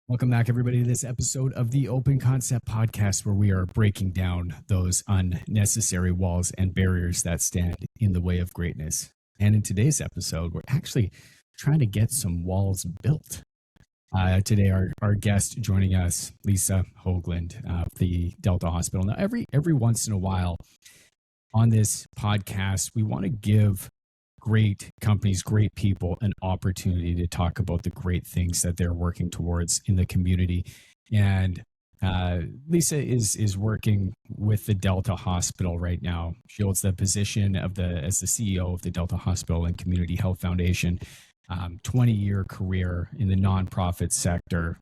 Welcome back, everybody, to this episode of the Open Concept Podcast, where we are breaking down those unnecessary walls and barriers that stand in the way of greatness. And in today's episode, we're actually trying to get some walls built. Today, our guest joining us, Lisa Hoglund, of the Delta Hospital. Now, every once in a while on this podcast, we want to give great companies, great people, an opportunity to talk about the great things that they're working towards in the community. And Lisa is working with the Delta Hospital right now. She holds the position as the CEO of the Delta Hospital and Community Health Foundation. 20-year career in the nonprofit sector.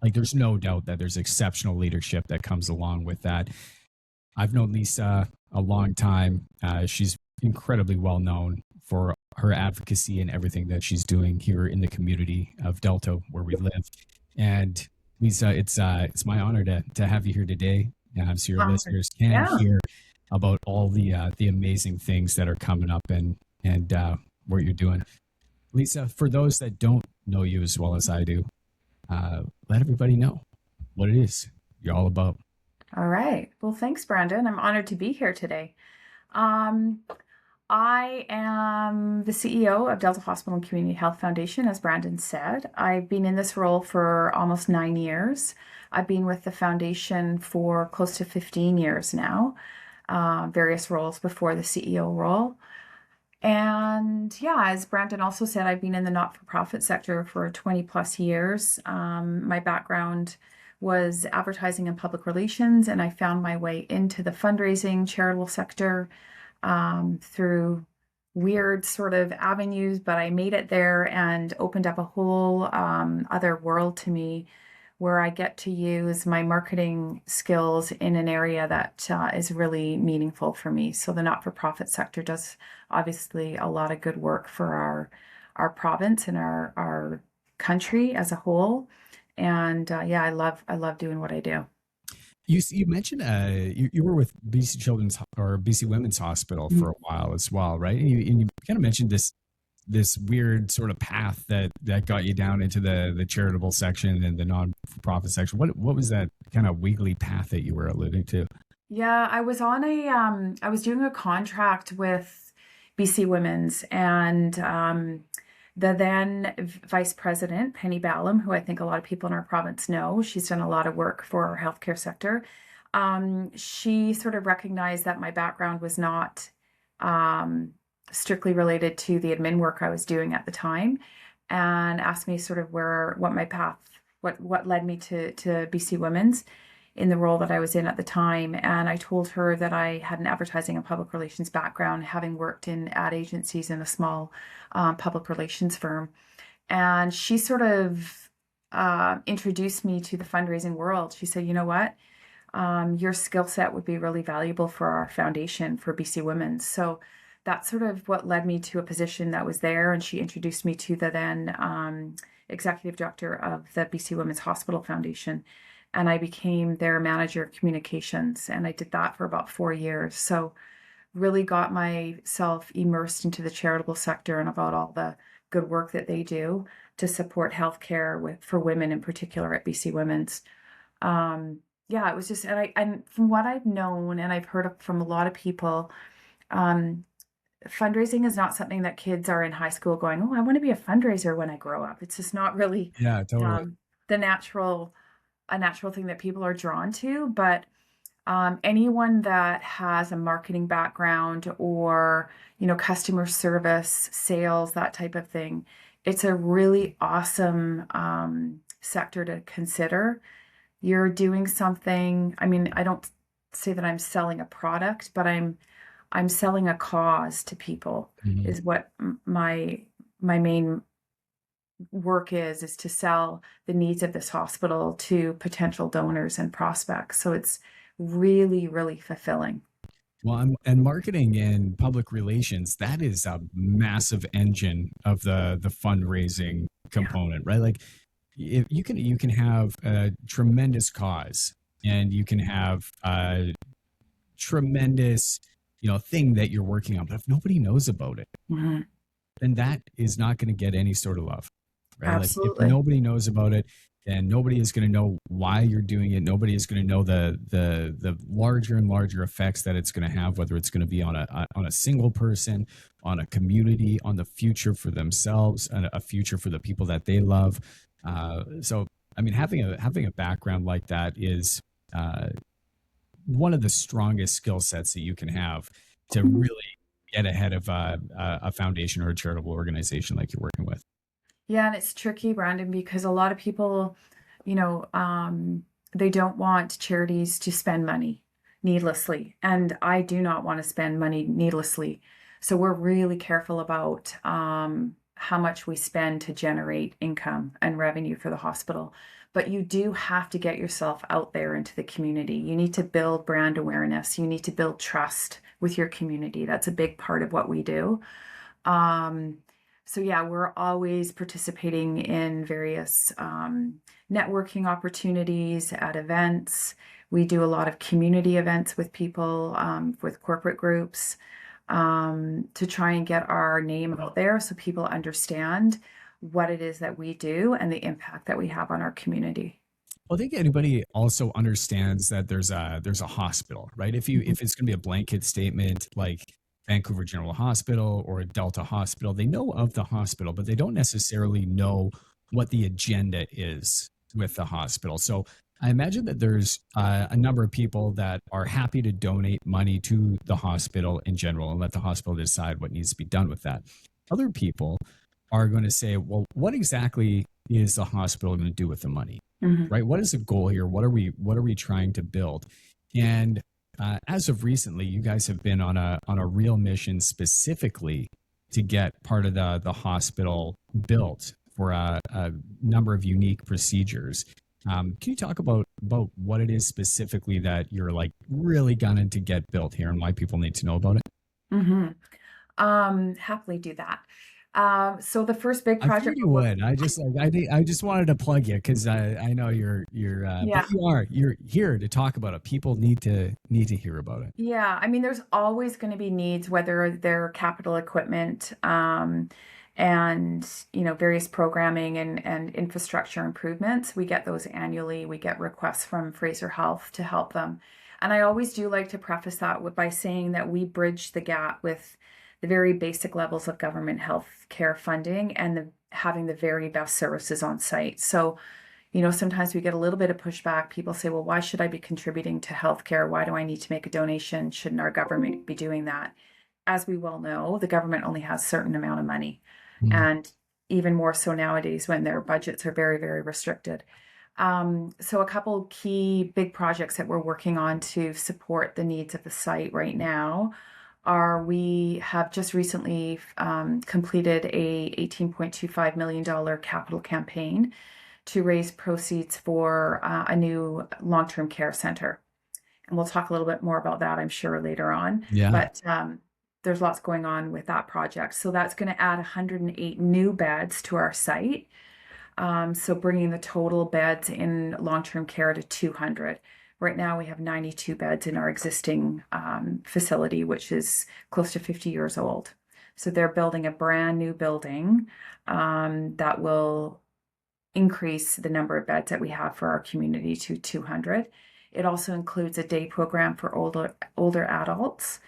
There's no doubt that there's exceptional leadership that comes along with that. I've known Lisa a long time. She's incredibly well known for her advocacy and everything that she's doing here in the community of Delta, where we live. And Lisa, it's my honor to have you here today, so your listeners can hear about all the amazing things that are coming up and what you're doing. Lisa, for those that don't know you as well as I do, let everybody know what it is you're all about. All right. Well, thanks, Brandon. I'm honored to be here today. I am the CEO of Delta Hospital and Community Health Foundation, as Brandon said. I've been in this role for almost 9 years. I've been with the foundation for close to 15 years now, various roles before the CEO role. And as Brandon also said, I've been in the not-for-profit sector for 20 plus years. My background was advertising and public relations, and I found my way into the fundraising charitable sector through weird sort of avenues, but I made it there and opened up a whole other world to me, where I get to use my marketing skills in an area that is really meaningful for me. So the not-for-profit sector does obviously a lot of good work for our province and our country as a whole. And I love doing what I do. You mentioned you were with BC Children's or BC Women's Hospital for a while as well, right? And you kind of mentioned this weird sort of path that got you down into the charitable section and the non-for-profit section. What was that kind of wiggly path that you were alluding to? Yeah, I was on I was doing a contract with BC Women's, and the then Vice President, Penny Ballum, who I think a lot of people in our province know, she's done a lot of work for our healthcare sector. She sort of recognized that my background was not strictly related to the admin work I was doing at the time, and asked me sort of what my path, what led me to BC Women's in the role that I was in at the time. And I told her that I had an advertising and public relations background, having worked in ad agencies in a small public relations firm. And she sort of introduced me to the fundraising world. She said, you know what, your skill set would be really valuable for our foundation, for BC Women's. So that's sort of what led me to a position that was there. And she introduced me to the then executive director of the BC Women's Hospital Foundation. And I became their manager of communications. And I did that for about 4 years. So really got myself immersed into the charitable sector and about all the good work that they do to support healthcare for women in particular at BC Women's. It was just, and from what I've known and I've heard from a lot of people, fundraising is not something that kids are in high school going, oh, I want to be a fundraiser when I grow up. It's just not really totally. A natural thing that people are drawn to. But anyone that has a marketing background or, customer service, sales, that type of thing, it's a really awesome sector to consider. You're doing something, I don't say that I'm selling a product, but I'm I'm selling a cause to people Mhm. is what my main work is to sell the needs of this hospital to potential donors and prospects. So it's really, really fulfilling. Well, and marketing and public relations, that is a massive engine of the fundraising Yeah. component, right? Like if you can have a tremendous cause and you can have a tremendous, thing that you're working on, but if nobody knows about it, Mhm. then that is not going to get any sort of love, right? Like if Absolutely. nobody knows about it, then nobody is going to know why you're doing it. Nobody is going to know the larger and larger effects that it's going to have, whether it's going to be on a single person, on a community, on the future for themselves, and a future for the people that they love. So, I mean, having a background like that is uh, one of the strongest skill sets that you can have to Mhm. really get ahead of a foundation or a charitable organization like you're working with. Yeah, and it's tricky, Brandon, because a lot of people, you know, they don't want charities to spend money needlessly. And I do not want to spend money needlessly. So we're really careful about how much we spend to generate income and revenue for the hospital. But you do have to get yourself out there into the community. You need to build brand awareness. You need to build trust with your community. That's a big part of what we do. Um, so yeah, we're always participating in various networking opportunities at events. We do a lot of community events with people, with corporate groups, to try and get our name out there so people understand what it is that we do and the impact that we have on our community. Well, I think anybody also understands that there's a hospital, right? Mhm. If it's going to be a blanket statement like Vancouver General Hospital or a Delta Hospital, they know of the hospital, but they don't necessarily know what the agenda is with the hospital. So I imagine that there's a number of people that are happy to donate money to the hospital in general and let the hospital decide what needs to be done with that. Other people are going to say, well, what exactly is the hospital going to do with the money? Mhm. Right? What is the goal here? What are we trying to build? And as of recently, you guys have been on a real mission specifically to get part of the hospital built for a number of unique procedures. Can you talk about what it is specifically that you're like really gunning to get built here and why people need to know about it? Mhm. Happily do that. So the first big I figured project you we're working. would. I just wanted to plug you because I know but Yeah. you're here to talk about it. People need to hear about it. Yeah, I mean, there's always going to be needs, whether they're capital equipment, and various programming and infrastructure improvements. We get those annually. We get requests from Fraser Health to help them, and I always do like to preface that by saying that we bridge the gap with the very basic levels of government health care funding and having the very best services on site. So sometimes we get a little bit of pushback. People say, well, why should I be contributing to healthcare? Why do I need to make a donation? Shouldn't our government be doing that? As we well know, the government only has a certain amount of money. Mm. And even more so nowadays when their budgets are very, very restricted. So a couple key big projects that we're working on to support the needs of the site right now are we have just recently completed a $18.25 million capital campaign to raise proceeds for a new long-term care center. And we'll talk a little bit more about that, I'm sure, later on. Yeah. But there's lots going on with that project. So that's going to add 108 new beds to our site. So bringing the total beds in long-term care to 200. Right now, we have 92 beds in our existing facility, which is close to 50 years old. So they're building a brand new building that will increase the number of beds that we have for our community to 200. It also includes a day program for older adults,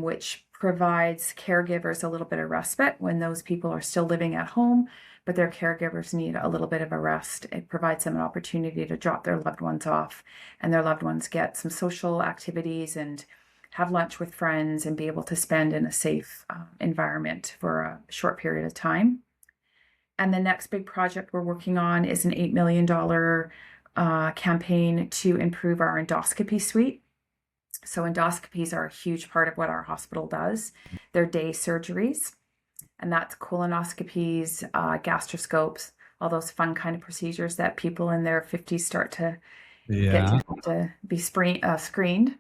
which provides caregivers a little bit of respite when those people are still living at home, but their caregivers need a little bit of a rest. It provides them an opportunity to drop their loved ones off, and their loved ones get some social activities and have lunch with friends and be able to spend in a safe environment for a short period of time. And the next big project we're working on is an $8 million campaign to improve our endoscopy suite. So endoscopies are a huge part of what our hospital does. They're day surgeries, and that's colonoscopies, gastroscopes, all those fun kind of procedures that people in their 50s start to get Yeah. to be screened.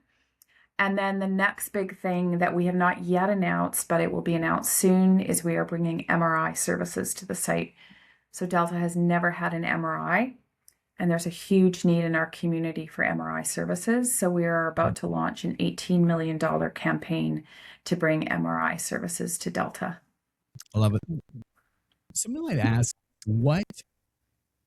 And then the next big thing that we have not yet announced, but it will be announced soon, is we are bringing MRI services to the site. So Delta has never had an MRI, and there's a huge need in our community for MRI services. So we are about to launch an $18 million campaign to bring MRI services to Delta. I love it. Somebody might ask, what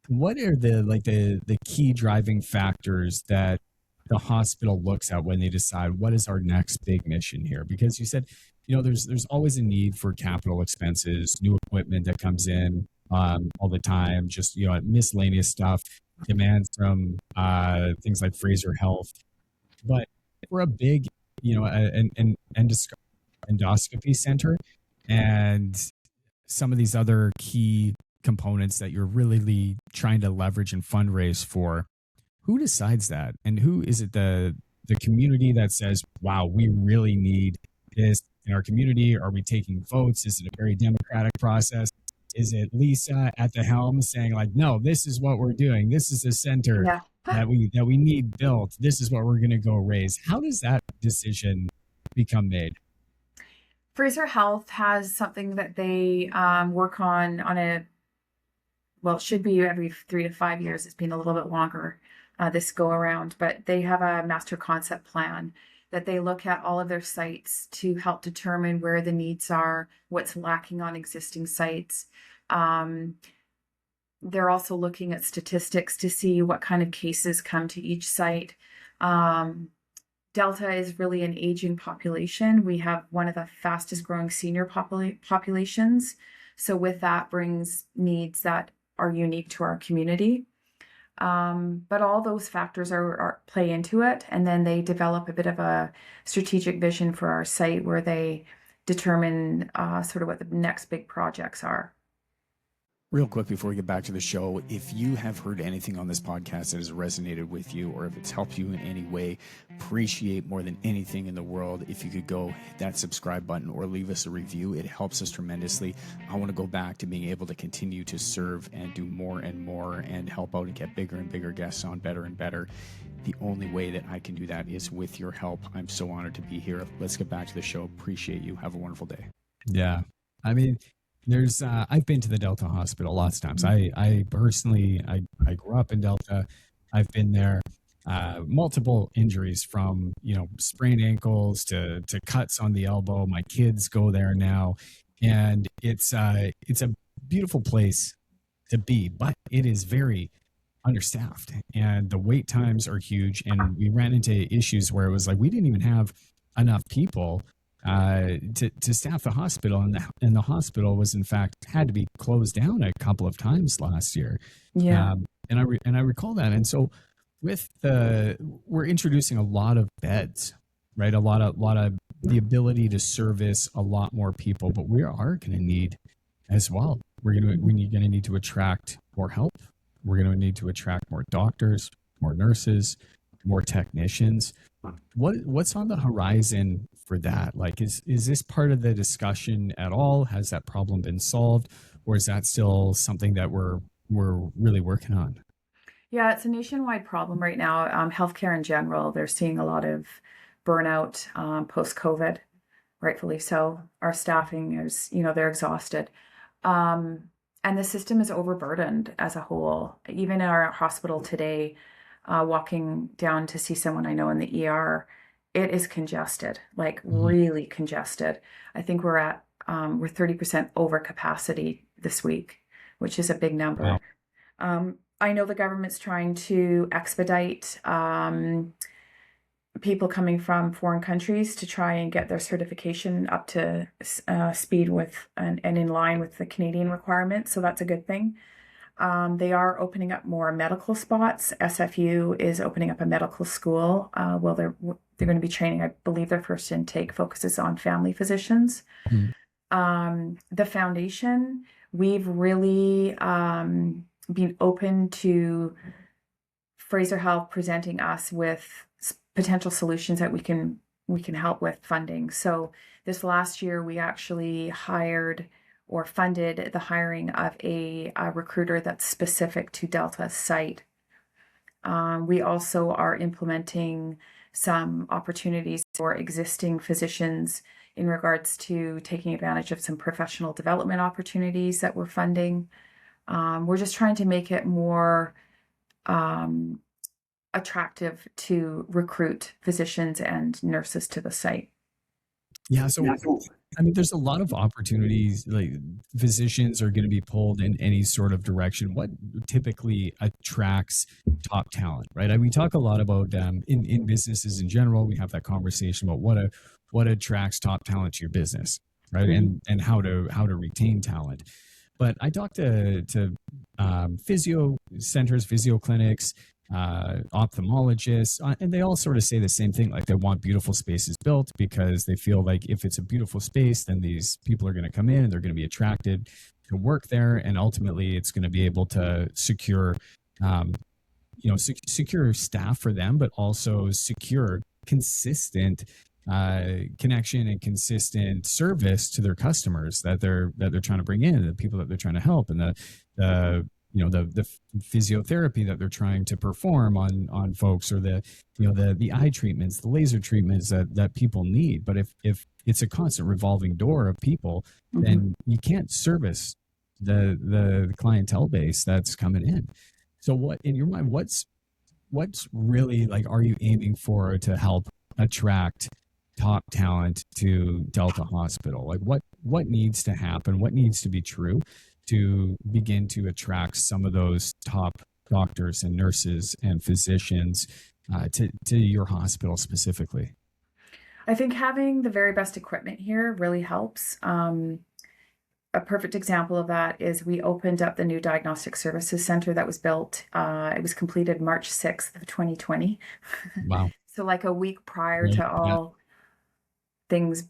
are the key driving factors that the hospital looks at when they decide what is our next big mission here? Because you said, there's always a need for capital expenses, new equipment that comes in all the time, just miscellaneous stuff, demands from things like Fraser Health. But we're a big, an endoscopy center, and some of these other key components that you're really trying to leverage and fundraise for. Who decides that? And who is it, the community that says, wow, we really need this in our community? Are we taking votes? Is it a very democratic process? Is it Lisa at the helm saying like, no, this is what we're doing. This is the center Yeah. that we need built. This is what we're going to go raise. How does that decision become made? Fraser Health has something that they work on a, well, it should be every 3 to 5 years. It's been a little bit longer this go around, but they have a master concept plan that they look at all of their sites to help determine where the needs are, what's lacking on existing sites. They're also looking at statistics to see what kind of cases come to each site. Delta is really an aging population. We have one of the fastest growing senior populations. So with that brings needs that are unique to our community. But all those factors are play into it. And then they develop a bit of a strategic vision for our site where they determine sort of what the next big projects are. Real quick before we get back to the show, if you have heard anything on this podcast that has resonated with you, or if it's helped you in any way, appreciate more than anything in the world if you could go hit that subscribe button or leave us a review. It helps us tremendously. I want to go back to being able to continue to serve and do more and more and help out and get bigger and bigger guests on, better and better. The only way that I can do that is with your help. I'm so honored to be here. Let's get back to the show. Appreciate you. Have a wonderful day. Yeah. I mean, there's I've been to the Delta Hospital lots of times. I personally grew up in Delta. I've been there. Multiple injuries, from sprained ankles to cuts on the elbow. My kids go there now, and it's a beautiful place to be, but it is very understaffed, and the wait times are huge. And we ran into issues where it was like we didn't even have enough people to staff the hospital, and the hospital was in fact had to be closed down a couple of times last year. Yeah. And I recall that. And so we're introducing a lot of beds, right? A lot of the ability to service a lot more people, but we are going to need as well. We're going to need to attract more help. We're going to need to attract more doctors, more nurses, more technicians. What's on the horizon for that? Like, is this part of the discussion at all? Has that problem been solved, or is that still something that we're really working on? Yeah, it's a nationwide problem right now. Healthcare in general, they're seeing a lot of burnout post-COVID, rightfully so. Our staffing is, they're exhausted. And the system is overburdened as a whole. Even in our hospital today, walking down to see someone I know in the ER, it is congested, like really congested. I think we're 30% over capacity this week, which is a big number. Wow. I know the government's trying to expedite people coming from foreign countries to try and get their certification up to speed with and in line with the Canadian requirements. So that's a good thing. They are opening up more medical spots. SFU is opening up a medical school. Well, they're going to be training. I believe their first intake focuses on family physicians. The foundation, we've really been open to Fraser Health presenting us with potential solutions that we can help with funding. So this last year, we actually hired or funded the hiring of a recruiter that's specific to Delta's site. We also are implementing some opportunities for existing physicians in regards to taking advantage of some professional development opportunities that we're funding. We're just trying to make it more attractive to recruit physicians and nurses to the site. Yeah. So, I mean, there's a lot of opportunities. Like physicians are going to be pulled in any sort of direction. What typically attracts top talent, right? We talk a lot about in businesses in general. We have that conversation about what attracts top talent to your business, right? Mm-hmm. And how to retain talent. But I talk to physio centers, physio clinics, ophthalmologists, and they all sort of say the same thing. Like they want beautiful spaces built because they feel like if it's a beautiful space, then these people are going to come in and they're going to be attracted to work there, and ultimately it's going to be able to secure, secure staff for them, but also secure consistent connection and consistent service to their customers that they're trying to bring in, the people that they're trying to help, and the physiotherapy that they're trying to perform on folks, or the eye treatments, the laser treatments that people need. But if it's a constant revolving door of people, Mm-hmm. then you can't service the clientele base that's coming in. So what, in your mind, what's really, like, are you aiming for to help attract top talent to Delta Hospital? Like what needs to happen? What needs to be true to begin to attract some of those top doctors and nurses and physicians to your hospital specifically? I think having the very best equipment here really helps. A perfect example of that is we opened up the new diagnostic services center that was built. It was completed March 6th of 2020. Wow. So like a week prior to all things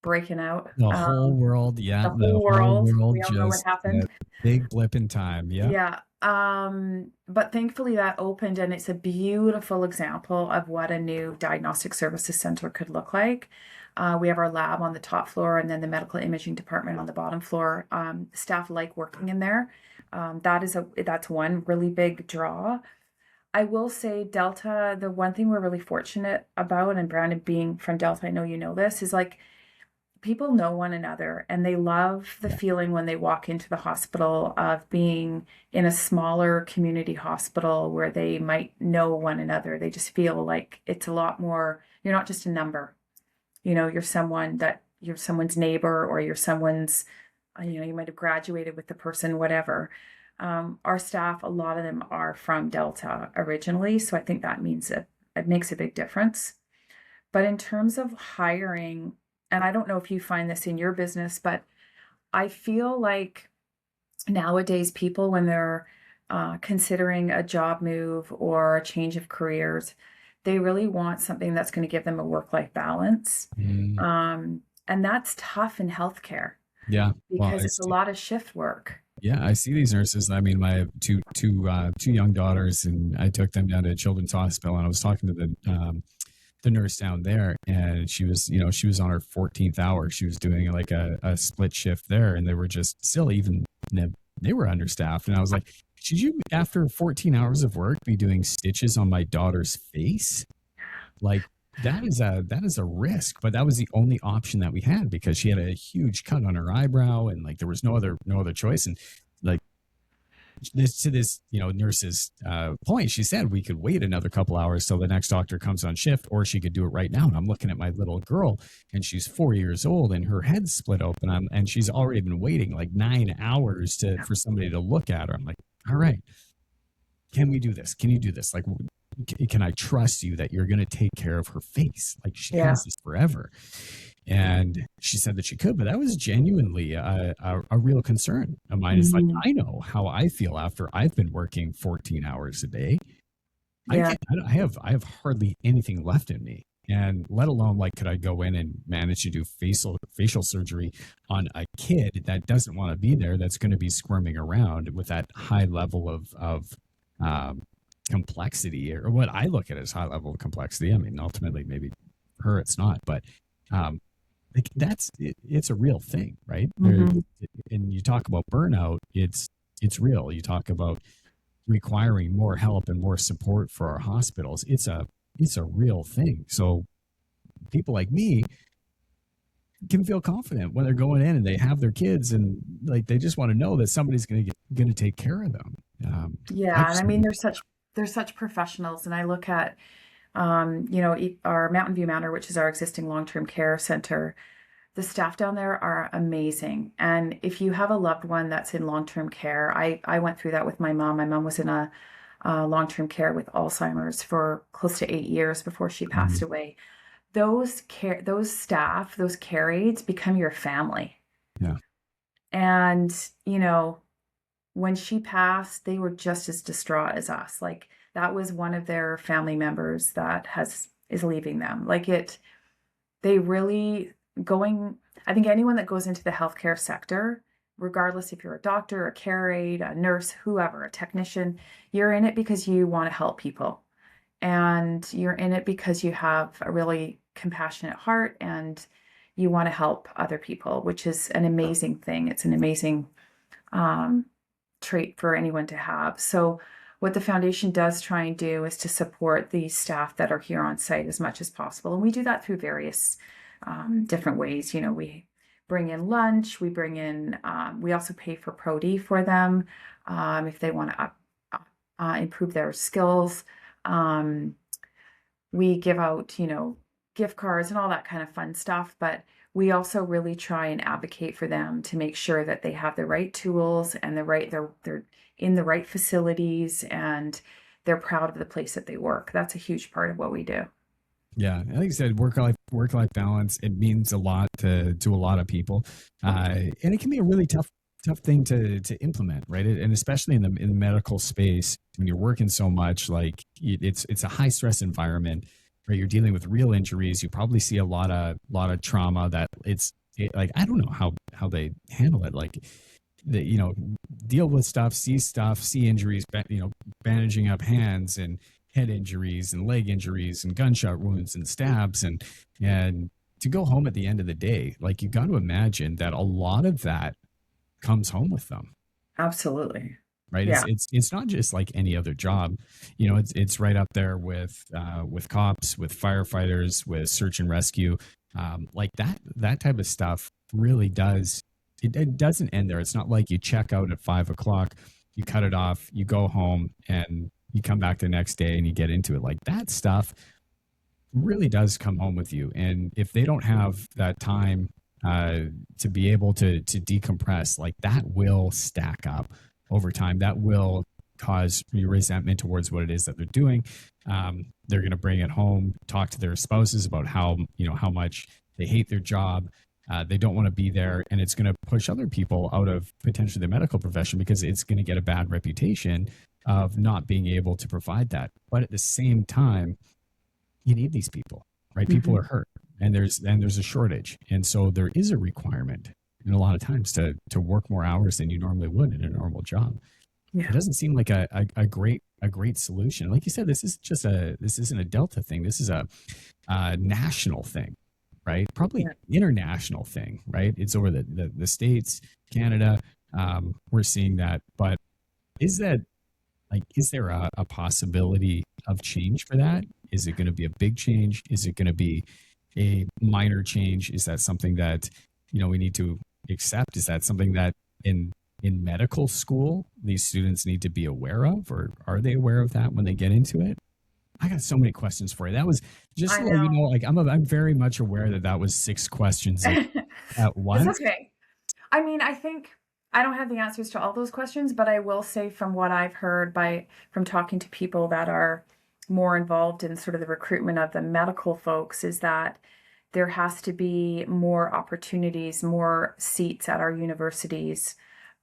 breaking out. The whole world, the whole world. We all know what happened. Big blip in time. Yeah. Yeah. But thankfully that opened, and it's a beautiful example of what a new diagnostic services center could look like. We have our lab on the top floor and then the medical imaging department on the bottom floor. Staff like working in there. That's one really big draw. I will say Delta, the one thing we're really fortunate about, and Brandon being from Delta, I know you know this, is like people know one another, and they love the feeling when they walk into the hospital of being in a smaller community hospital where they might know one another. They just feel like it's a lot more, you're not just a number. You're someone's neighbor, or you're someone's, you might have graduated with the person, whatever. Our staff, a lot of them are from Delta originally, so I think that means it makes a big difference. But in terms of hiring, and I don't know if you find this in your business, but I feel like nowadays people, when they're considering a job move or a change of careers, they really want something that's going to give them a work-life balance. And that's tough in healthcare. Yeah. Because it's a lot of shift work. Yeah, I see these nurses. I mean, my two young daughters, and I took them down to Children's Hospital, and I was talking to the nurse down there, and she was on her 14th hour. She was doing like a split shift there, and they were just still, even they were understaffed. And I was like, should you, after 14 hours of work, be doing stitches on my daughter's face? Like, that is a risk, but that was the only option that we had, because she had a huge cut on her eyebrow, and like there was no other choice. And like this nurse's point, she said we could wait another couple hours till the next doctor comes on shift, or she could do it right now. And I'm looking at my little girl, and she's 4 years old, and her head's split open, and she's already been waiting like 9 hours for somebody to look at her. I'm like, all right, can we do this? Can you do this? Like, can I trust you that you're going to take care of her face? Like, she has this forever. And she said that she could, but that was genuinely a real concern of mine. It's like, I know how I feel after I've been working 14 hours a day. Yeah. I have hardly anything left in me. And let alone, like, could I go in and manage to do facial surgery on a kid that doesn't want to be there, that's going to be squirming around with that high level of complexity, or what I look at as high level of complexity. I mean, ultimately, maybe her it's not, but um, like it's a real thing, right? Hmm. And you talk about burnout, it's real. You talk about requiring more help and more support for our hospitals. It's a real thing. So people like me can feel confident when they're going in and they have their kids, and like they just want to know that somebody's going to take care of them. I Yeah, and I just mean they're such professionals, and I look at our Mountain View Manor, which is our existing long-term care center. The staff down there are amazing. And if you have a loved one that's in long-term care, I went through that with my mom. My mom was in a long-term care with Alzheimer's for close to 8 years before she passed Mhm. away. Those staff, those care aides become your family. Yeah, And, when she passed, they were just as distraught as us. Like that was one of their family members that has is leaving them. They really going, I think anyone that goes into the healthcare sector, regardless if you're a doctor, a care aide, a nurse, whoever, a technician, you're in it because you want to help people. And you're in it because you have a really compassionate heart and you want to help other people, which is an amazing thing. It's an amazing um, trait for anyone to have. So, what the foundation does try and do is to support the staff that are here on site as much as possible. And we do that through various different ways. We bring in lunch, we also pay for Prody for them if they want to improve their skills. Um, we give out, gift cards and all that kind of fun stuff, but we also really try and advocate for them to make sure that they have the right tools and they're in the right facilities and they're proud of the place that they work. That's a huge part of what we do. yeah. Like you said, work life balance. It means a lot to a lot of people, and it can be a really tough thing to implement, right? And especially in the medical space, when you're working so much, like it's a high stress environment, right? You're dealing with real injuries. You probably see a lot of trauma that like I don't know how they handle it, like that, deal with stuff, see injuries, bandaging up hands and head injuries and leg injuries and gunshot wounds and stabs, and to go home at the end of the day, like you got to imagine that a lot of that comes home with them, Absolutely. right? it's Yeah. it's it's not just like any other job. It's right up there with cops, with firefighters, with search and rescue. Like that type of stuff really does, it doesn't end there. It's not like you check out at 5 o'clock, you cut it off, you go home, and you come back the next day and you get into it. Like that stuff really does come home with you. And if they don't have that time uh, to be able to decompress, like that will stack up over time. That will cause your resentment towards what it is that they're doing. They're going to bring it home, talk to their spouses about how much they hate their job. They don't want to be there, and it's going to push other people out of potentially the medical profession because it's going to get a bad reputation of not being able to provide that. But at the same time, you need these people, right? People Hmm. are hurt, and there's a shortage, and so there is a requirement, and a lot of times to work more hours than you normally would in a normal job. It Yeah. doesn't seem like a great solution. Like you said, this isn't a Delta thing. This is a national thing, right? Probably Yeah. international thing, right? It's over the states, Canada. We're seeing that, but is that is there a possibility of change for that? Is it going to be a big change? Is it going to be a minor change? Is that something that we need to accept? Is that something that in medical school these students need to be aware of, or are they aware of that when they get into it? I got so many questions for you. That was just I to let you know, know. like I'm very much aware that was six questions at It's once. okay. I mean, I think I don't have the answers to all those questions, but I will say from what I've heard from talking to people that are more involved in sort of the recruitment of the medical folks is that there has to be more opportunities, more seats at our universities.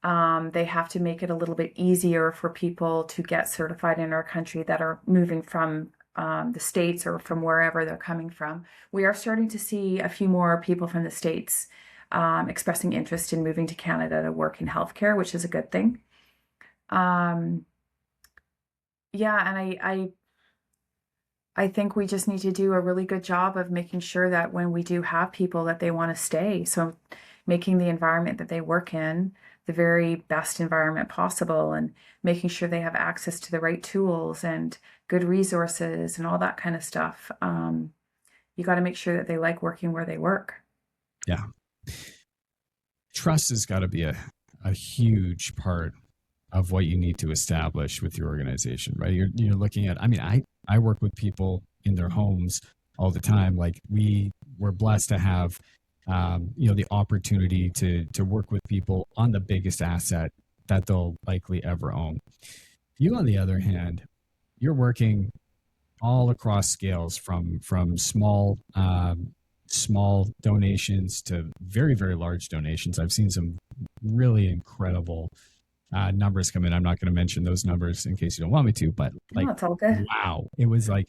They have to make it a little bit easier for people to get certified in our country that are moving from the States or from wherever they're coming from. We are starting to see a few more people from the States expressing interest in moving to Canada to work in healthcare, which is a good thing. Um, Yeah, and I think we just need to do a really good job of making sure that when we do have people that they want to stay. So making the environment that they work in the very best environment possible and making sure they have access to the right tools and good resources and all that kind of stuff. You got to make sure that they like working where they work. Yeah. Trust has got to be a huge part of what you need to establish with your organization, right? You're looking at, I mean, I work with people in their homes all the time. Like we're blessed to have, the opportunity to work with people on the biggest asset that they'll likely ever own. You, on the other hand, you're working all across scales from small donations to very, very large donations. I've seen some really incredible numbers come in. I'm not going to mention those numbers in case you don't want me to, but like, It's all good. wow, it was like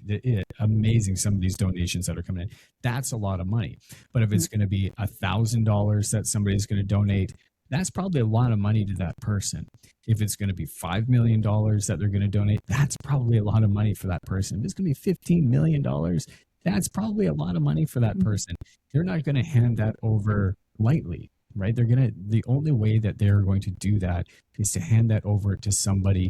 amazing. Some of these donations that are coming in, that's a lot of money. But if it's going to be $1,000 that somebody's going to donate, that's probably a lot of money to that person. If it's going to be $5 million that they're going to donate, that's probably a lot of money for that person. If it's going to be $15 million, that's probably a lot of money for that person. They're not going to hand that over lightly, right? The only way that they're going to do that is to hand that over to somebody,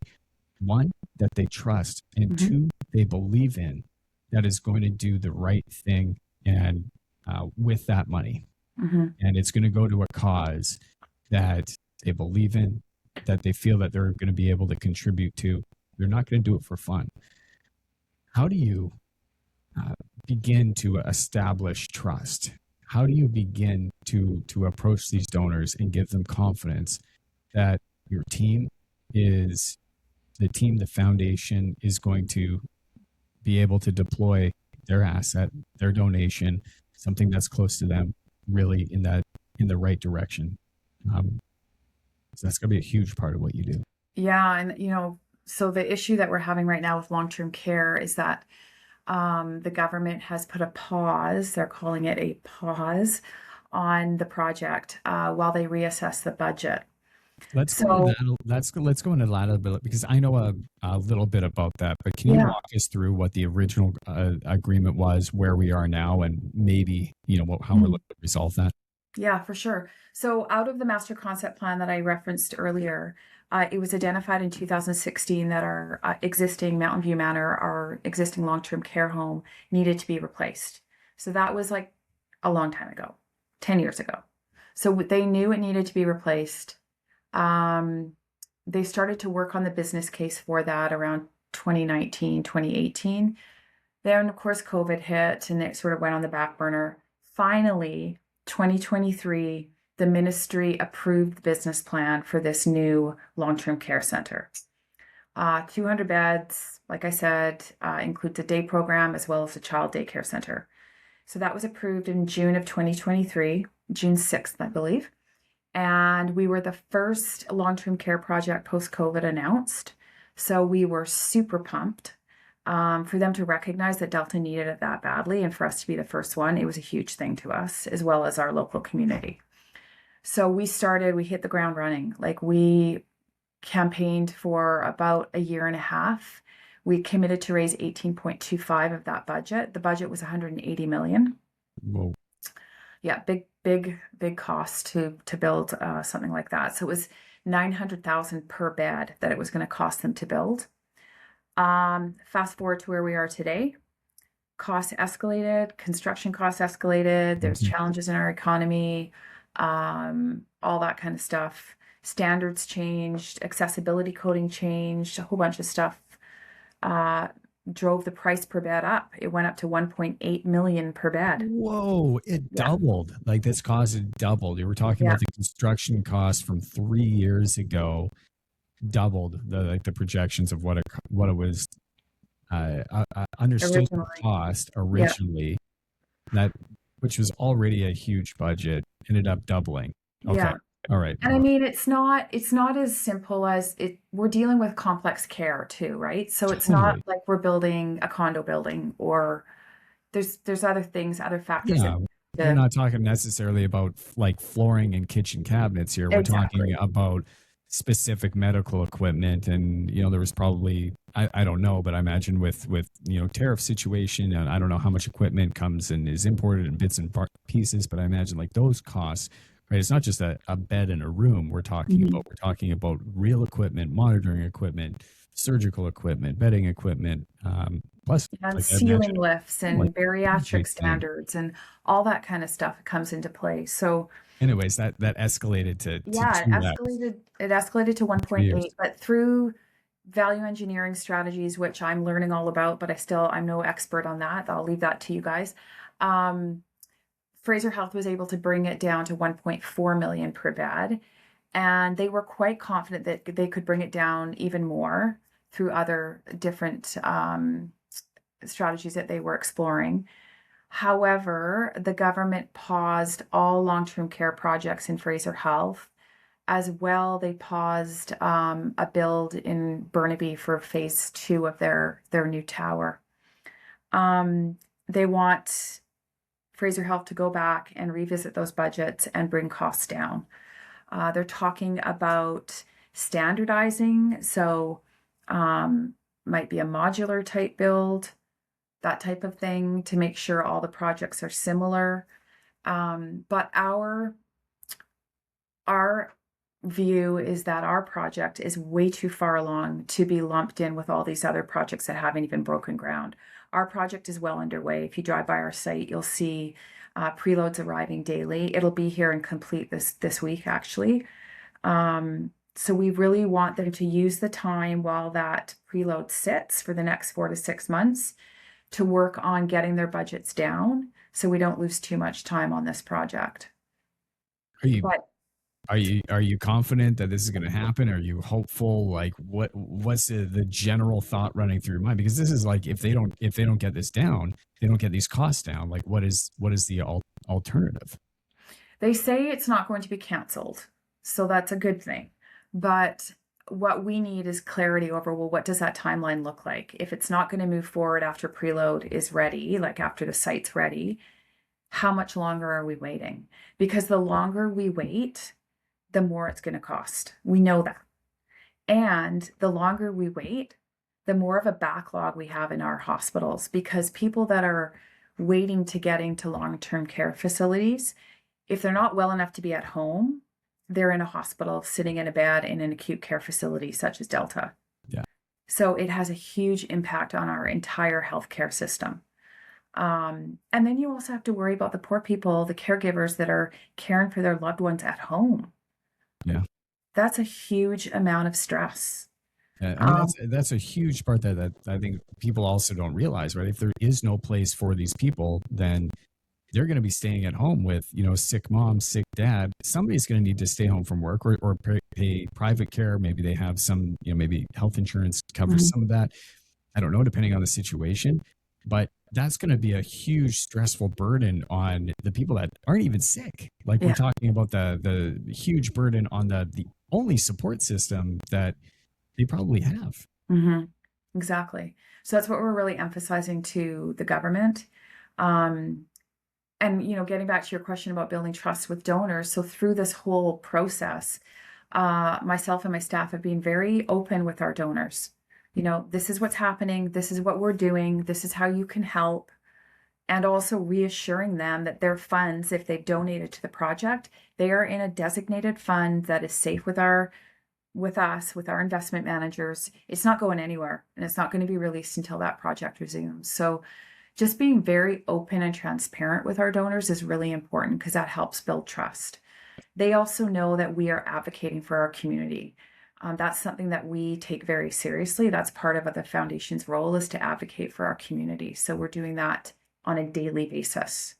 one, that they trust, and two, they believe in, that is going to do the right thing and with that money. And it's going to go to a cause that they believe in, that they feel that they're going to be able to contribute to. They're not going to do it for fun. How do you begin to establish trust? How do you begin to approach these donors and give them confidence that your team is the foundation is going to be able to deploy their asset, their donation, something that's close to them, really in the right direction? So that's going to be a huge part of what you do. Yeah. And, so the issue that we're having right now with long-term care is that the government has put a pause, they're calling it a pause, on the project while they reassess the budget. Let's go into that a little bit, because I know a little bit about that, but can you walk us through what the original agreement was, where we are now, and maybe, how we're looking to resolve that? Yeah, for sure. So out of the master concept plan that I referenced earlier, it was identified in 2016 that our existing Mountain View Manor, our existing long-term care home, needed to be replaced. So that was like a long time ago, 10 years ago. So they knew it needed to be replaced. They started to work on the business case for that around 2019, 2018. Then, of course, COVID hit and it sort of went on the back burner. Finally, 2023, the ministry approved the business plan for this new long-term care center. 200 beds, like I said, includes a day program as well as a child daycare center. So that was approved in June of 2023, June 6th, I believe. And we were the first long-term care project post-COVID announced. So we were super pumped. For them to recognize that Delta needed it that badly and for us to be the first one, it was a huge thing to us, as well as our local community. So we hit the ground running. Like, we campaigned for about a year and a half. We committed to raise 18.25 of that budget. The budget was 180 million. Whoa. Yeah, big cost to build something like that. So it was 900,000 per bed that it was going to cost them to build. Fast forward to where we are today. Costs escalated, construction costs escalated. There's challenges in our economy, all that kind of stuff. Standards changed, accessibility coding changed, a whole bunch of stuff drove the price per bed up. It went up to 1.8 million per bed. Whoa, it doubled. Like, this cost had doubled. You were talking about the construction cost from 3 years ago. Doubled the projections of what it was understood to cost originally. That, which was already a huge budget, ended up doubling. Okay. Yeah. All right. And I mean, it's not as simple as it. We're dealing with complex care too, right? So it's not like we're building a condo building, or there's other things, other factors. Yeah. We're not talking necessarily about like flooring and kitchen cabinets here. We're talking about specific medical equipment, and there was probably, I don't know, but I imagine with tariff situation, and I don't know how much equipment comes and is imported in bits and pieces, but I imagine like those costs, right? It's not just a bed in a room we're talking Mhm. about. We're talking about real equipment, monitoring equipment, surgical equipment, bedding equipment, plus And like I ceiling imagine lifts like and bariatric everything. standards and all that kind of stuff comes into play. So Anyways, that escalated to yeah, 2x it escalated to in 3 years. 1.8, but through value engineering strategies, which I'm learning all about, but I'm no expert on that. I'll leave that to you guys. Um, Fraser Health was able to bring it down to 1.4 million per bed, and they were quite confident that they could bring it down even more through other different strategies that they were exploring. However, the government paused all long-term care projects in Fraser Health. As well, they paused a build in Burnaby for phase 2 of their new tower. They want Fraser Health to go back and revisit those budgets and bring costs down. They're talking about standardizing, so might be a modular type build, that type of thing, to make sure all the projects are similar. But our view is that our project is way too far along to be lumped in with all these other projects that haven't even broken ground. Our project is well underway. If you drive by our site, you'll see preloads arriving daily. It'll be here and complete this week, actually. So we really want them to use the time while that preload sits for the next 4 to 6 months to work on getting their budgets down, so we don't lose too much time on this project. Are you But are you confident that this is going to happen? Are you hopeful? Like what's the general thought running through your mind? Because this is like, if they don't get this down, they don't get these costs down. Like what is the alternative? they say it's not going to be canceled, so that's a good thing. But what we need is clarity over, well, what does that timeline look like? If it's not going to move forward after preload is ready, like after the site's ready, how much longer are we waiting? Because the longer we wait, the more it's going to cost. We know that. And the longer we wait, the more of a backlog we have in our hospitals, because people that are waiting to get into long-term care facilities, if they're not well enough to be at home, they're in a hospital sitting in a bed in an acute care facility such as Delta. Yeah. So it has a huge impact on our entire healthcare system. And then you also have to worry about the poor people, the caregivers that are caring for their loved ones at home. Yeah. That's a huge amount of stress. Yeah, I mean, that's a huge part that I think people also don't realize, right? If there is no place for these people, then they're going to be staying at home with, sick mom, sick dad. Somebody's going to need to stay home from work or pay private care. Maybe they have some, maybe health insurance covers some of that. I don't know, depending on the situation. But that's going to be a huge stressful burden on the people that aren't even sick. Like we're talking about the huge burden on the only support system that they probably have. Mm-hmm. Exactly. So that's what we're really emphasizing to the government. And, getting back to your question about building trust with donors. So through this whole process, myself and my staff have been very open with our donors. This is what's happening. This is what we're doing. This is how you can help. And also reassuring them that their funds, if they've donated to the project, they are in a designated fund that is safe with our investment managers. It's not going anywhere, and it's not going to be released until that project resumes. So just being very open and transparent with our donors is really important, because that helps build trust. They also know that we are advocating for our community. That's something that we take very seriously. That's part of the foundation's role, is to advocate for our community. So we're doing that on a daily basis.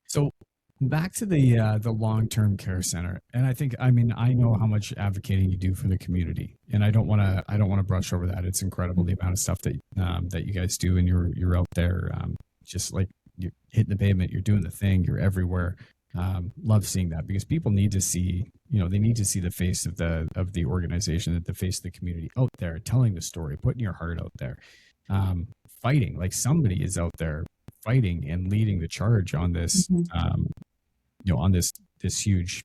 So back to the long-term care center, and I know how much advocating you do for the community, and I don't want to brush over that. It's incredible the amount of stuff that you guys do, and you're out there, just like you're hitting the pavement, you're doing the thing, you're everywhere. Love seeing that, because people need to see, they need to see the face of the organization, the face of the community out there, telling the story, putting your heart out there, fighting. Like somebody is out there fighting and leading the charge on this, on this huge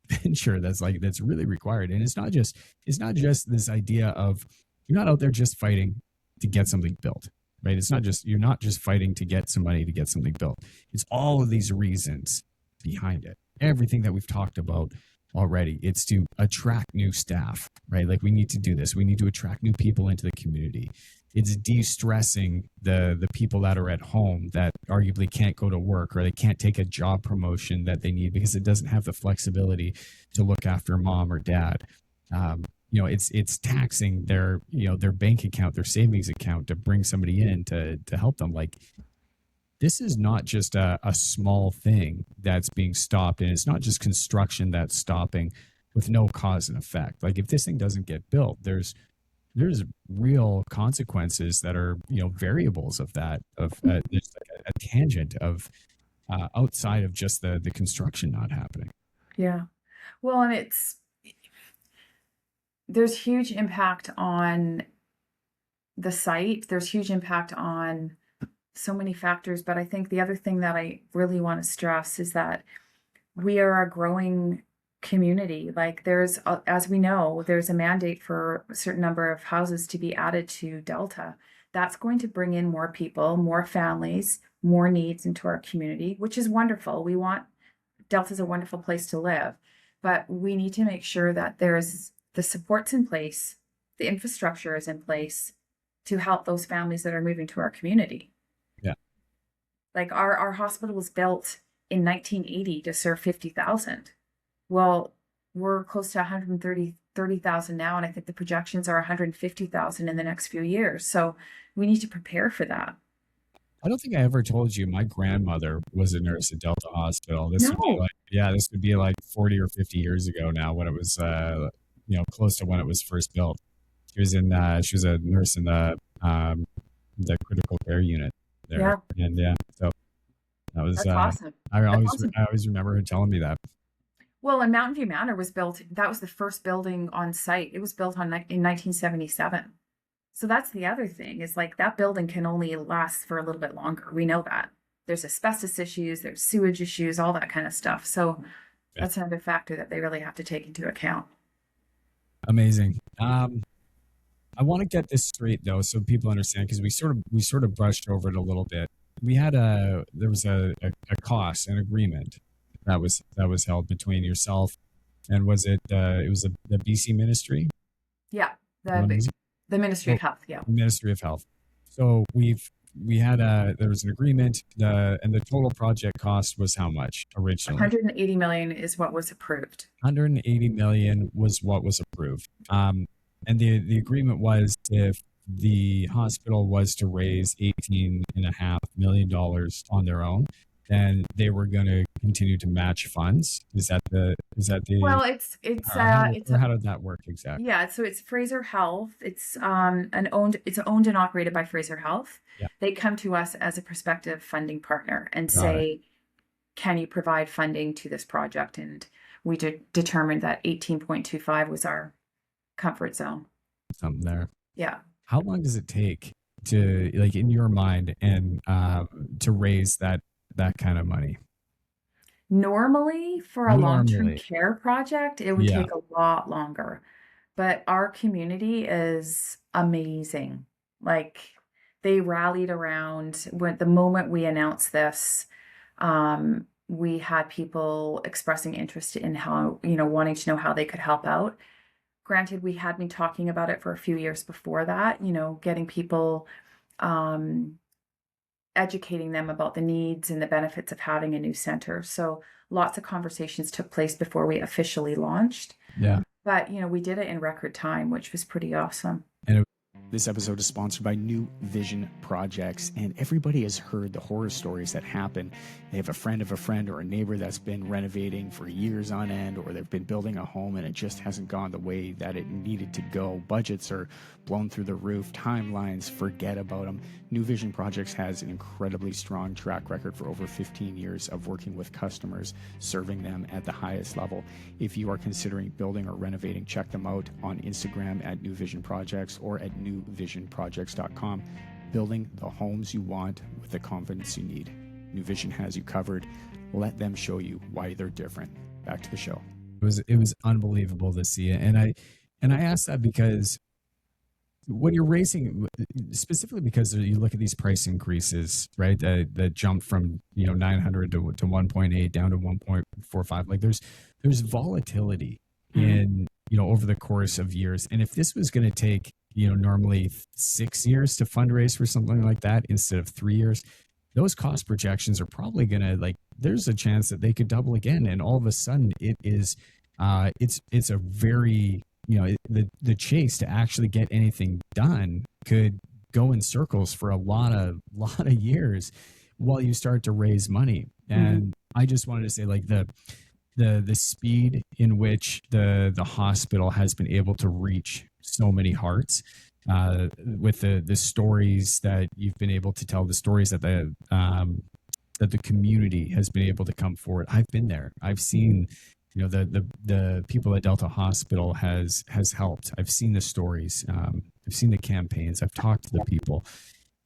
venture that's really required. And it's not just this idea of, you're not out there just fighting to get something built, right? It's not just, you're not just fighting to get some money to get something built. It's all of these reasons behind it. Everything that we've talked about already. It's to attract new staff, right? Like, we need to do this. We need to attract new people into the community. It's de-stressing the people that are at home that arguably can't go to work, or they can't take a job promotion that they need because it doesn't have the flexibility to look after mom or dad. It's taxing their bank account, their savings account, to bring somebody in to help them. Like, this is not just a small thing that's being stopped, and it's not just construction that's stopping with no cause and effect. Like, if this thing doesn't get built, there's real consequences that are, variables of that, there's like a tangent of outside of just the construction not happening. Yeah. Well, and there's huge impact on the site. There's huge impact on so many factors. But I think the other thing that I really want to stress is that we are a growing community. Like, as we know, there's a mandate for a certain number of houses to be added to Delta. That's going to bring in more people, more families, more needs into our community, which is wonderful. Delta's a wonderful place to live, but we need to make sure that there's the supports in place, the infrastructure is in place to help those families that are moving to our community. Yeah. Like, our hospital was built in 1980 to serve 50,000. Well, we're close to 130,000 now, and I think the projections are 150,000 in the next few years. So we need to prepare for that. I don't think I ever told you my grandmother was a nurse at Delta Hospital. This would be like 40 or 50 years ago now, when it was close to when it was first built. She was a nurse in the critical care unit there. Yeah. And so that's awesome. I always remember her telling me that. Well, and Mountain View Manor was built, that was the first building on site. It was built in 1977. So that's the other thing, is like, that building can only last for a little bit longer. We know that. There's asbestos issues, there's sewage issues, all that kind of stuff. So that's another factor that they really have to take into account. Amazing. I want to get this straight though, so people understand, because we sort of brushed over it a little bit. There was a cost, an agreement that was held between yourself and was the BC Ministry? Yeah, the Ministry of Health. Yeah, Ministry of Health. So there was an agreement, and the total project cost was how much originally? 180 million is what was approved. 180 million was what was approved. And the agreement was, if the hospital was to raise $18.5 million on their own, then they were going to continue to match funds. Is that the? Well, how did that work exactly? Yeah, so it's Fraser Health. It's owned and operated by Fraser Health. Yeah. They come to us as a prospective funding partner and say, can you provide funding to this project? And we determined that 18.25 was our comfort zone. Something there. Yeah. How long does it take to, like, in your mind, and to raise that kind of money? Normally, for a long-term care project, it would take a lot longer. But our community is amazing. Like, they rallied around when the moment we announced this. We had people expressing interest in how, wanting to know how they could help out. Granted, we had been talking about it for a few years before that, getting people, educating them about the needs and the benefits of having a new center. So lots of conversations took place before we officially launched. Yeah. But, we did it in record time, which was pretty awesome. And this episode is sponsored by New Vision Projects, and everybody has heard the horror stories that happen. They have a friend of a friend or a neighbor that's been renovating for years on end, or they've been building a home and it just hasn't gone the way that it needed to go. Budgets are blown through the roof, timelines, forget about them. New Vision Projects has an incredibly strong track record for over 15 years of working with customers, serving them at the highest level. If you are considering building or renovating, check them out on Instagram at New Vision Projects or at newvisionprojects.com. Building the homes you want with the confidence you need. New Vision has you covered. Let them show you why they're different. Back to the show. it was unbelievable to see it. And I asked that because when you're racing, specifically because you look at these price increases, right? That jump from 900 to 1.8 down to 1.45. Like there's volatility in over the course of years. And if this was going to take normally 6 years to fundraise for something like that instead of 3 years, those cost projections are probably going to, like, there's a chance that they could double again, and all of a sudden it is it's a very the chase to actually get anything done could go in circles for a lot of years while you start to raise money. And I just wanted to say, like, the speed in which the hospital has been able to reach so many hearts with the stories that you've been able to tell, the stories that the community has been able to come forward. I've been there. I've seen the people at Delta Hospital has helped. I've seen the stories. I've seen the campaigns. I've talked to the people.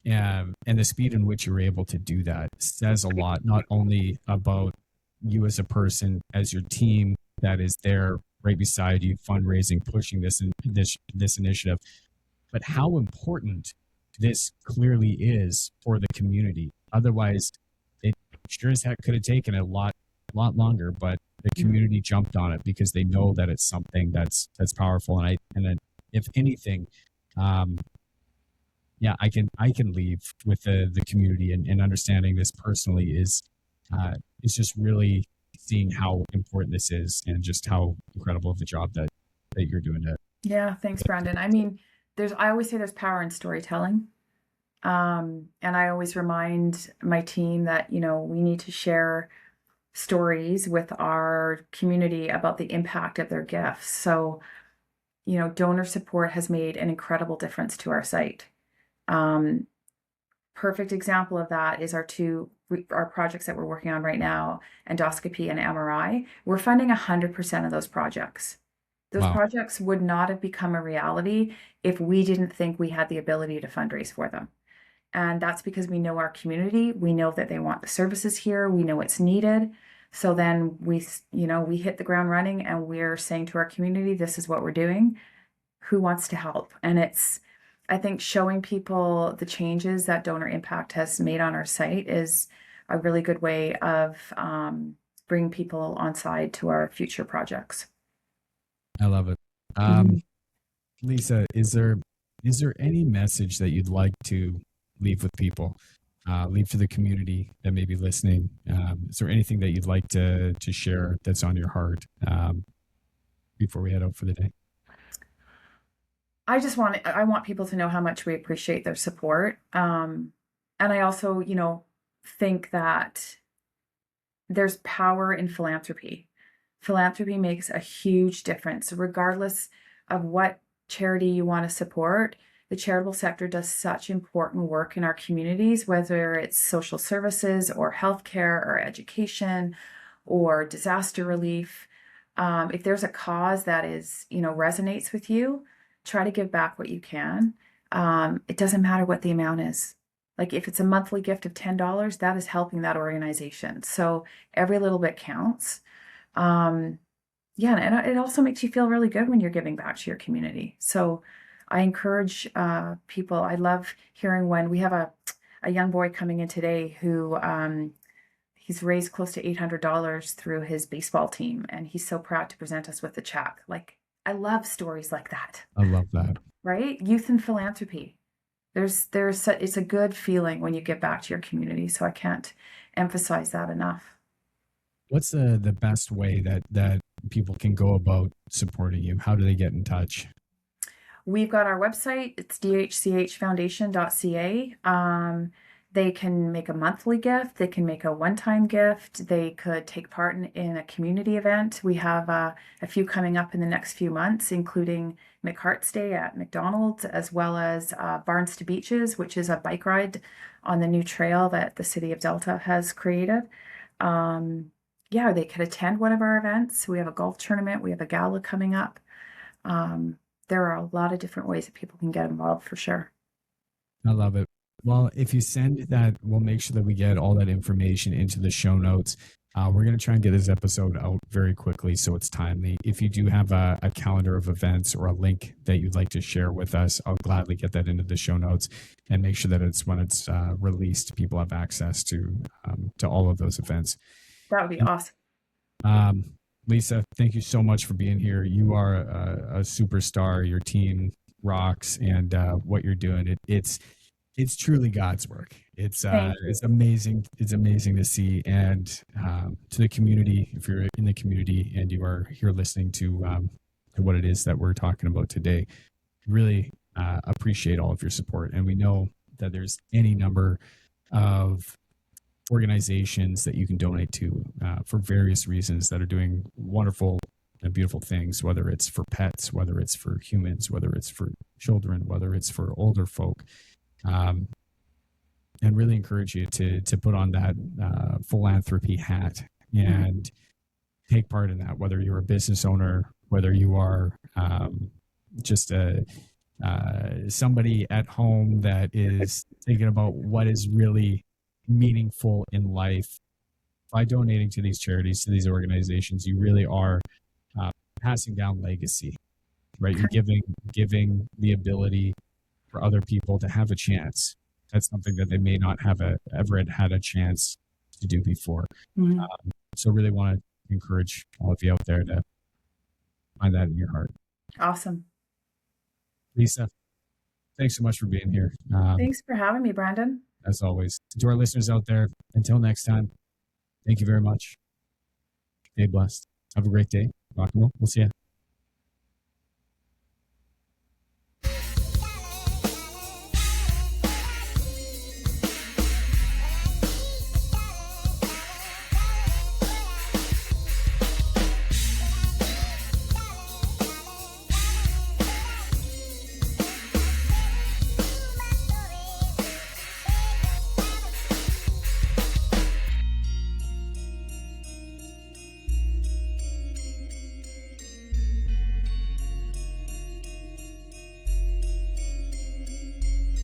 And the speed in which you're able to do that says a lot, not only about you as a person, as your team that is there right beside you, fundraising, pushing this initiative, but how important this clearly is for the community. Otherwise, it sure as heck could have taken a lot longer, but the community jumped on it because they know that it's something that's powerful. And then if anything, I can leave with the community and understanding this personally is just really seeing how important this is and just how incredible of a job that you're doing it. Yeah, thanks, Brandon. I mean, I always say there's power in storytelling. And I always remind my team that, we need to share stories with our community about the impact of their gifts. So, donor support has made an incredible difference to our site. Perfect example of that is our projects that we're working on right now, endoscopy and MRI. We're funding 100% of those projects. Those projects would not have become a reality if we didn't think we had the ability to fundraise for them. And that's because we know our community. We know that they want the services here. We know it's needed. So then we hit the ground running and we're saying to our community, this is what we're doing. Who wants to help? And I think showing people the changes that Donor Impact has made on our site is a really good way of bringing people on side to our future projects. I love it. Lisa, is there any message that you'd like to leave with people, leave to the community that may be listening? Is there anything that you'd like to share that's on your heart before we head out for the day? I want people to know how much we appreciate their support. And I also, think that there's power in philanthropy. Philanthropy makes a huge difference, regardless of what charity you want to support. The charitable sector does such important work in our communities, whether it's social services or healthcare or education or disaster relief. If there's a cause that resonates with you, try to give back what you can. It doesn't matter what the amount is. Like if it's a monthly gift of $10, that is helping that organization. So every little bit counts. And it also makes you feel really good when you're giving back to your community. So I encourage people. I love hearing when we have a young boy coming in today who he's raised close to $800 through his baseball team, and he's so proud to present us with the check. Like, I love stories like that. I love that. Right? Youth and philanthropy. It's a good feeling when you give back to your community. So I can't emphasize that enough. What's the best way that people can go about supporting you? How do they get in touch? We've got our website. It's dhchfoundation.ca. They can make a monthly gift. They can make a one-time gift. They could take part in a community event. We have a few coming up in the next few months, including McHart's Day at McDonald's, as well as Barnes to Beaches, which is a bike ride on the new trail that the City of Delta has created. They could attend one of our events. We have a golf tournament. We have a gala coming up. There are a lot of different ways that people can get involved for sure. I love it. Well, if you send that, we'll make sure that we get all that information into the show notes. We're going to try and get this episode out very quickly so it's timely. If you do have a calendar of events or a link that you'd like to share with us, I'll gladly get that into the show notes and make sure that it's when it's released, people have access to all of those events. That would be awesome. Lisa, thank you so much for being here. You are a superstar. Your team rocks, and what you're doing, it's truly God's work. It's amazing. It's amazing to see. And to the community, if you're in the community and you are here listening to what it is that we're talking about today, really appreciate all of your support. And we know that there's any number of organizations that you can donate to for various reasons that are doing wonderful and beautiful things, whether it's for pets, whether it's for humans, whether it's for children, whether it's for older folk. And really encourage you to put on that philanthropy hat and take part in that, whether you're a business owner, whether you are just somebody at home that is thinking about what is really meaningful in life. By donating to these charities, to these organizations, you really are passing down legacy, right? You're giving the ability for other people to have a chance. That's something that they may not have ever had a chance to do before. So really want to encourage all of you out there to find that in your heart. Awesome. Lisa, thanks so much for being here. Thanks for having me, Brandon. As always. To our listeners out there, until next time, thank you very much. Stay blessed. Have a great day. Rock and roll. We'll see you.